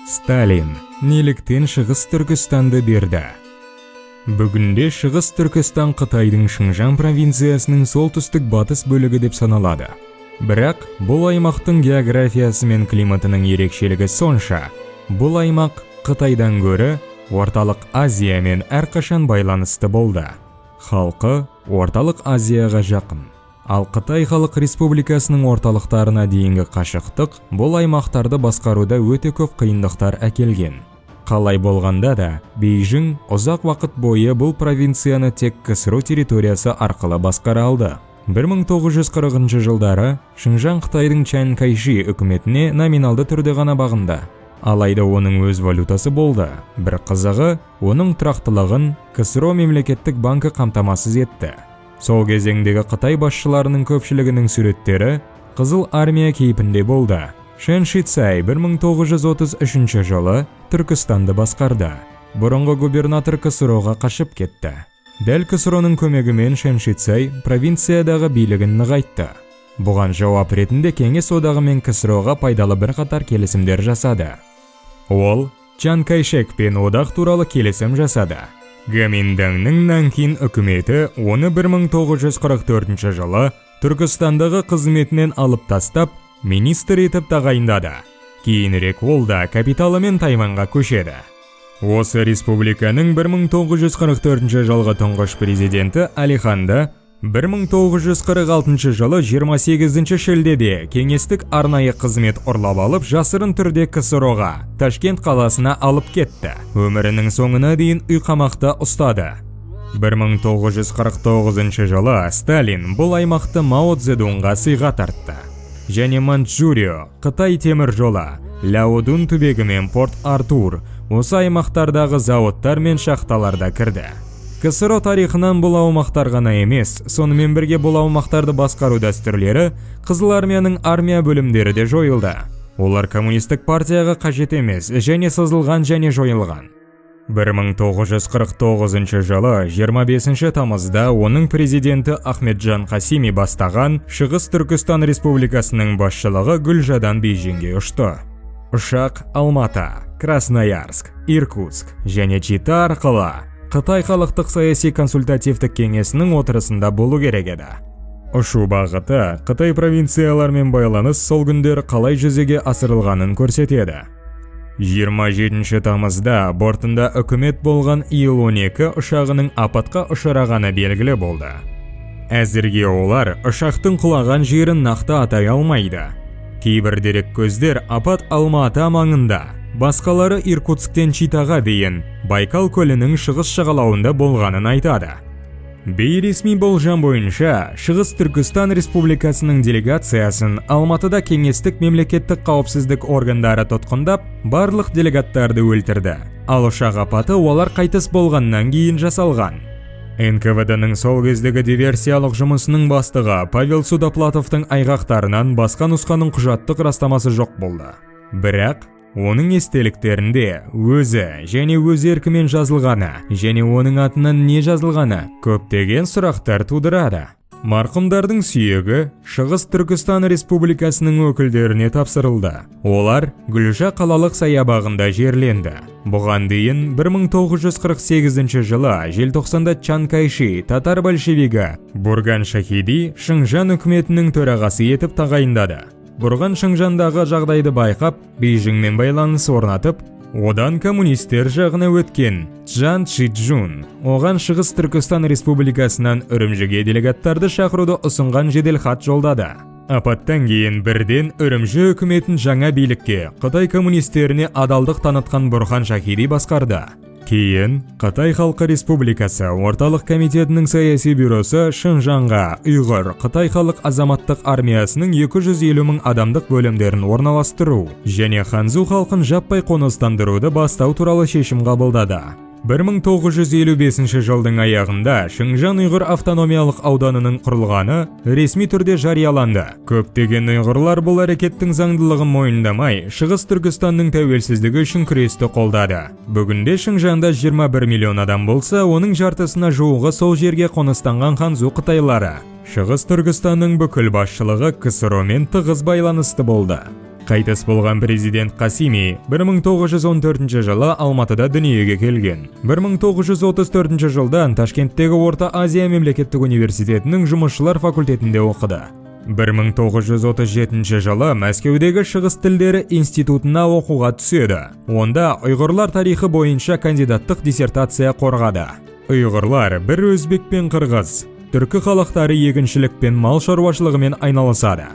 Сталин неліктен Шығыс Түркістанды берді? Бүгінде Шығыс Түркістан Қытайдың Шыңжаң провинциясының солтүстік-батыс бөлігі деп саналады. Бірақ бұл аймақтың географиясы мен климатының ерекшелігі сонша, бұл аймақ Қытайдан гөрі Орталық Азиямен әрқашан байланысты болды. Халқы Орталық Азияға жақын. Ал Қытай Халық Республикасының орталықтарына дейінгі қашықтық бұл аймақтарды басқаруда өте көп қиындықтар әкелген. Қалай болғанда да, Бейжің ұзақ уақыт бойы бұл провинцияны тек КСР территориясы арқылы басқара алды. 1940 жылдары Шыңжаң Қытайдың Чан Кайши үкіметіне номиналды түрде ғана бағынды. Алайда оның өз валютасы болды. Бір қызығы, оның тұрақтылығын КСР мемлекеттік банкі қамтамасыз етті. Сол кезеңдегі Қытай басшыларының көпшілігінің суреттері Қызыл армия кейпінде болды. Шэн Шицай 1933 жылы Түркістанды басқарды. Бұрынғы губернатор КСР-ға қашып кетті. Дәл КСР-ның көмегімен Шэн Шицай провинциядағы билігін нығайтты. Бұған жауап ретінде Кеңес одағы мен КСР-ға пайдалы бірқатар келісімдер жасады. Ол Чан Кайшекпен одақ туралы келісім жасады. Гаминдаңның Нанкин үкіметі оны 1944 жылы Түркістандағы қызметінен алып тастап, министр етіп тағайындады. Кейінірек ол да капиталымен Тайваньға көшеді. Осы республиканың 1944 жылғы тұңғыш президенті Алиханды 1946 жылы 28 шілдеде кеңестік арнайы қызмет ұрлап алып, жасырын түрде КСР-ға, Ташкент қаласына алып кетті. Өмірінің соңына дейін үйқамақта ұстады. 1949 жылы Сталин бұл аймақты Мао Цзэдунға сыйға тартты. Және Манчжурио, Қытай темір жолы, Ляодун түбегі мен Порт-Артур осы аймақтардағы зауыттар мен шахталарда кірді. КСР тарихынан бұл аумақтар ғана емес, сонымен бірге бұл аумақтарды басқару дәстүрлері Қызыл армияның армия бөлімдері де жойылды. Олар коммунистік партияға қажет емес және сызылған және жойылған. 1949 жылы 25 тамызда оның президенті Ахметжан Қасими бастаған Шығыс Түркістан Республикасының басшылығы Гүлжадан Бейжіңге ұшты. Ұшақ Алматы, Красноярск, Иркутск және Чита арқылы Қытай халықтық саяси консультативтік кеңесінің отырысында болу керек еді. Ұшу бағыты Қытай провинциялармен байланыс сол күндері қалай жүзеге асырылғанын көрсетеді. 27 тамызда бортында үкімет болған Il-12 ұшағының апатқа ұшырағаны белгілі болды. Әзірге олар ұшақтың құлаған жерін нақты атай алмайды. Кейбір дерек көздер апат Алматы маңында, басқалары Иркутсктен Читаға дейін Байкал көлінің шығыс жағалауында болғанын айтады. Бейресми болжам бойынша, Шығыс Түркістан Республикасының делегациясын Алматыда кеңестік мемлекеттік қауіпсіздік органдары тұтқындап, барлық делегаттарды өлтірді. Ал ұшақ апаты олар қайтыс болғаннан кейін жасалған. НКВД-ның сол кездегі диверсиялық жұмысының бастығы Павел Судоплатовтың айғақтарынан басқа нұсқаның құжаттық растамасы жоқ болды. Бірақ оның естеліктерінде өзі және өз еркімен жазылғаны және оның атынан не жазылғаны көптеген сұрақтар тудырады. Марқұмдардың сүйегі Шығыс Түркістан Республикасының өкілдеріне тапсырылды. Олар Гүлжа қалалық саябағында жерленді. Бұған дейін 1948 жылы желтоқсанда Чан Кайши татар большевигі Бурган Шахиди Шыңжаң үкіметінің төрағасы етіп тағайындады. Бурган Шыңжаңдағы жағдайды байқап, Бейжіңмен байланыс орнатып, одан коммунистер жағына өткен Чжан Чжун оған Шығыс Түркістан Республикасынан Үрімжіге делегаттарды шақыруды ұсынған жедел хат жолдады. Апаттан кейін бірден Үрімжі үкіметін жаңа билікке Қытай коммунистеріне адалдық танытқан Бурхан Шахиди басқарды. Кейін Қытай Халқы Республикасы орталық комитетінің саяси бюросы Шыңжаңға ұйғыр Қытай халық азаматтық армиясының 250 мың адамдық бөлімдерін орналастыру және Ханзу халқын жаппай қоныстандыруды бастау туралы шешім қабылдады. 1955 жылдың аяғында Шыңжаң ұйғыр автономиялық ауданының құрылғаны ресми түрде жарияланды. Көптеген ұйғырлар бұл әрекеттің заңдылығын мойындамай, Шығыс Түркістанның тәуелсіздігі үшін күресті қолдады. Бүгінде Шыңжаңда 21 миллион адам болса, оның жартысына жуығы сол жерге қоныстанған Ханзу қытайлары. Шығыс Түркістанның бүкіл басшылығы КСР-мен тығыз байланысты болды. Қайтыс болған президент Қасими 1914 жылы Алматыда дүниеге келген. 1934 жылдан Ташкенттегі Орта Азия мемлекеттік университетінің жұмысшылар факультетінде оқыды. 1937 жылы Мәскеудегі шығыс тілдері институтына оқуға түседі. Онда ұйғырлар тарихы бойынша кандидаттық диссертация қорғады. Ұйғырлар бір өзбек пен қырғыз, түркі халықтары егіншілік пен мал шаруашылығымен айналысады.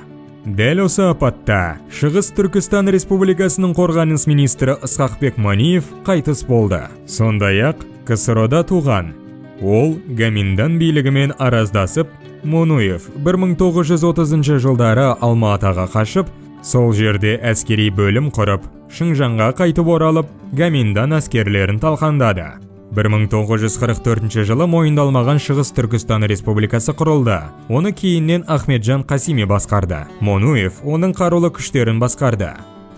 Дәл осы апатта Шығыс Түркістан Республикасының қорғаныс министрі Ысқақбек Маниев қайтыс болды. Сондай-ақ КСРО-да туған. Ол Гоминдан билігімен араздасып, Монуев 1930 жылдары Алматыға қашып, сол жерде әскери бөлім құрып, Шыңжаңға қайтып оралып, Гоминдан әскерлерін талқандады. 1944 жылы мойындалмаған Шығыс Түркістан Республикасы құрылды. Оны кейіннен Ахметжан Қасими басқарды. Монуев оның қарулы күштерін басқарды.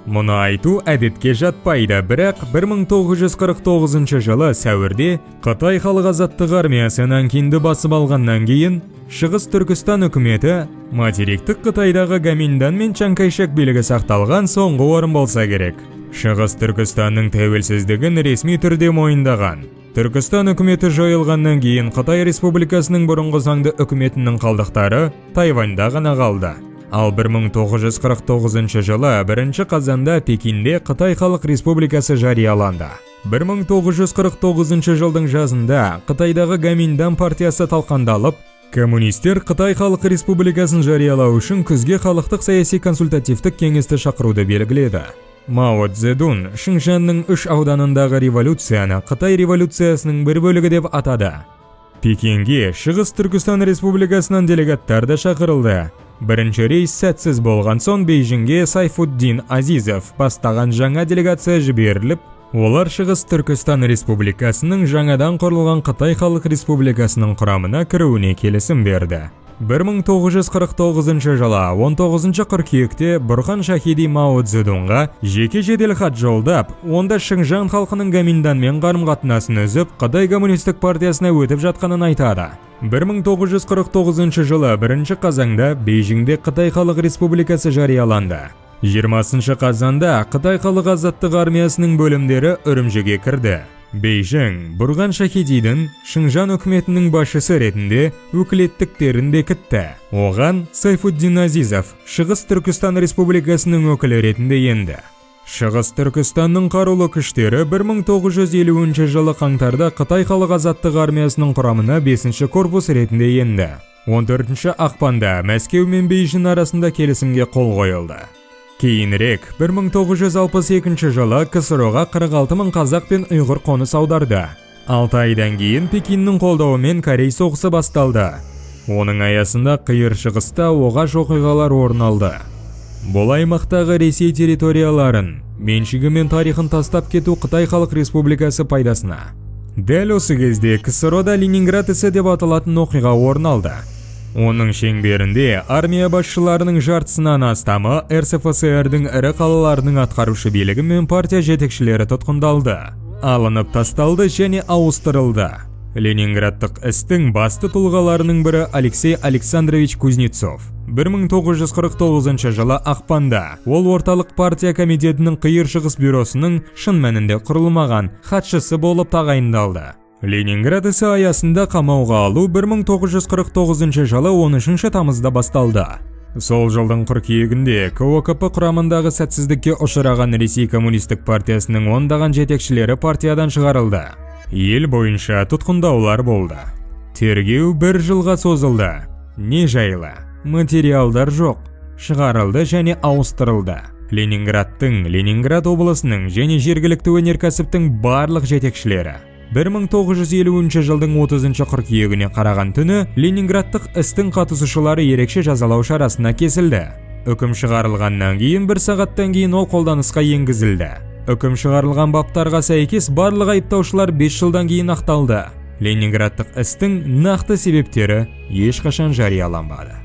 Мұны айту әдетке жатпайды, бірақ 1949 жылы сәуірде Қытай халық азаттық армиясы Нанкинді басып алғаннан кейін Шығыс Түркістан үкіметі материктік Қытайдағы Гоминдан мен Чанкайшек билігі сақталған соңғы орын болса керек. Шығыс Түркістанның тәуелсіздігін ресми түрде мойындаған. Түркістан үкіметі жойылғаннан кейін Қытай Республикасының бұрынғы заңды үкіметінің қалдықтары Тайваньда ғана қалды. Ал 1949 жылы 1 қазанда Пекинде Қытай Халық Республикасы жарияланды. 1949 жылдың жазында Қытайдағы Гоминдан партиясы талқандалып, коммунистер Қытай Халық Республикасын жариялау үшін күзге халықтық саяси консультативтік кеңесті шақыруды белгіледі. Мао Цзэдун Шыңжанның 3 ауданындағы революцияны Қытай революциясының бір бөлігі деп атады. Пекинге Шығыс Түркістан Республикасынан делегаттар да шақырылды. Бірінші рейс сәтсіз болған соң Бейжіңге Сайфуддин Азизов бастаған жаңа делегация жіберіліп, олар Шығыс Түркістан Республикасының жаңадан құрылған Қытай Халық Республикасының құрамына кіруіне келісім берді. 1949 жылы 19 қыркүйекте Бұрхан Шахиди Мао Цзэдунға жеке жедел хат жолдап, онда Шыңжаң халқының Гоминданмен қарым-қатынасын үзіп, Қытай коммунистік партиясына өтіп жатқанын айтады. 1949 жылы 1 қазанда Бейжіңде Қытай Халық Республикасы жарияланды. 20 қазанда Қытай Халық азаттық армиясының бөлімдері Үрімжіге кірді. Бейжің Бұрхан Шахидидің Шыңжан үкіметінің басшысы ретінде өкілеттіктерін бекітті. Оған Сайфуддин Азизов Шығыс Түркістан Республикасының өкілі ретінде енді. Шығыс Түркістанның қарулы күштері 1950 жылы қаңтарда Қытай халық азаттық армиясының құрамына 5-ші корпус ретінде енді. 14 ақпанда Мәскеу мен Бейжің арасында келісімге қол қойылды. Кейінірек 1962 жылы КСРО-ға 46 мың қазақ пен ұйғыр қоныс аударды. 6 айдан кейін Пекиннің қолдауымен Корей соғысы басталды. Оның аясында қиыр шығыста оғаш оқиғалар орын алды. Бұл аймақтағы Ресей территорияларын, меншігі мен тарихын тастап кету Қытай Халық Республикасы пайдасына. Дәл осы кезде КСРО-да Ленинград ісі деп аталатын оқиға орын алды. Оның шеңберінде армия басшыларының жартысынан астамы РСФСР-дің ірі қалаларының атқарушы билігі мен партия жетекшілері тұтқындалды, алынып тасталды және ауыстырылды. Ленинградтық істің басты тұлғаларының бірі Алексей Александрович Кузнецов. 1949 жылы ақпанда ол орталық партия комитетінің қиыр шығыс бюросының шын мәнінде құрылмаған хатшысы болып тағайындалды. Ленинград ісі аясында қамауға алу 1949 жылы 13 тамызда басталды. Сол жылдың қыркүйегінде КОКП құрамындағы сәтсіздікке ұшыраған Ресей коммунистік партиясының ондаған жетекшілері партиядан шығарылды. Ел бойынша тұтқындаулар болды. Тергеу 1 жылға созылды. Не жайлы? Материалдар жоқ. Шығарылды және ауыстырылды. Ленинградтың, Ленинград облысының және жергілікті өнеркәсіптің барлық жетекшілері 1950 жылдың 30 қыркүйегіне қараған түні Ленинградтық істің қатысушылары ерекше жазалау шарасына кесілді. Үкім шығарылғаннан кейін 1 сағаттан кейін ол қолданысқа енгізілді. Үкім шығарылған баптарға сәйкес барлық айыптаушылар 5 жылдан кейін ақталды. Ленинградтық істің нақты себептері ешқашан жарияланбады.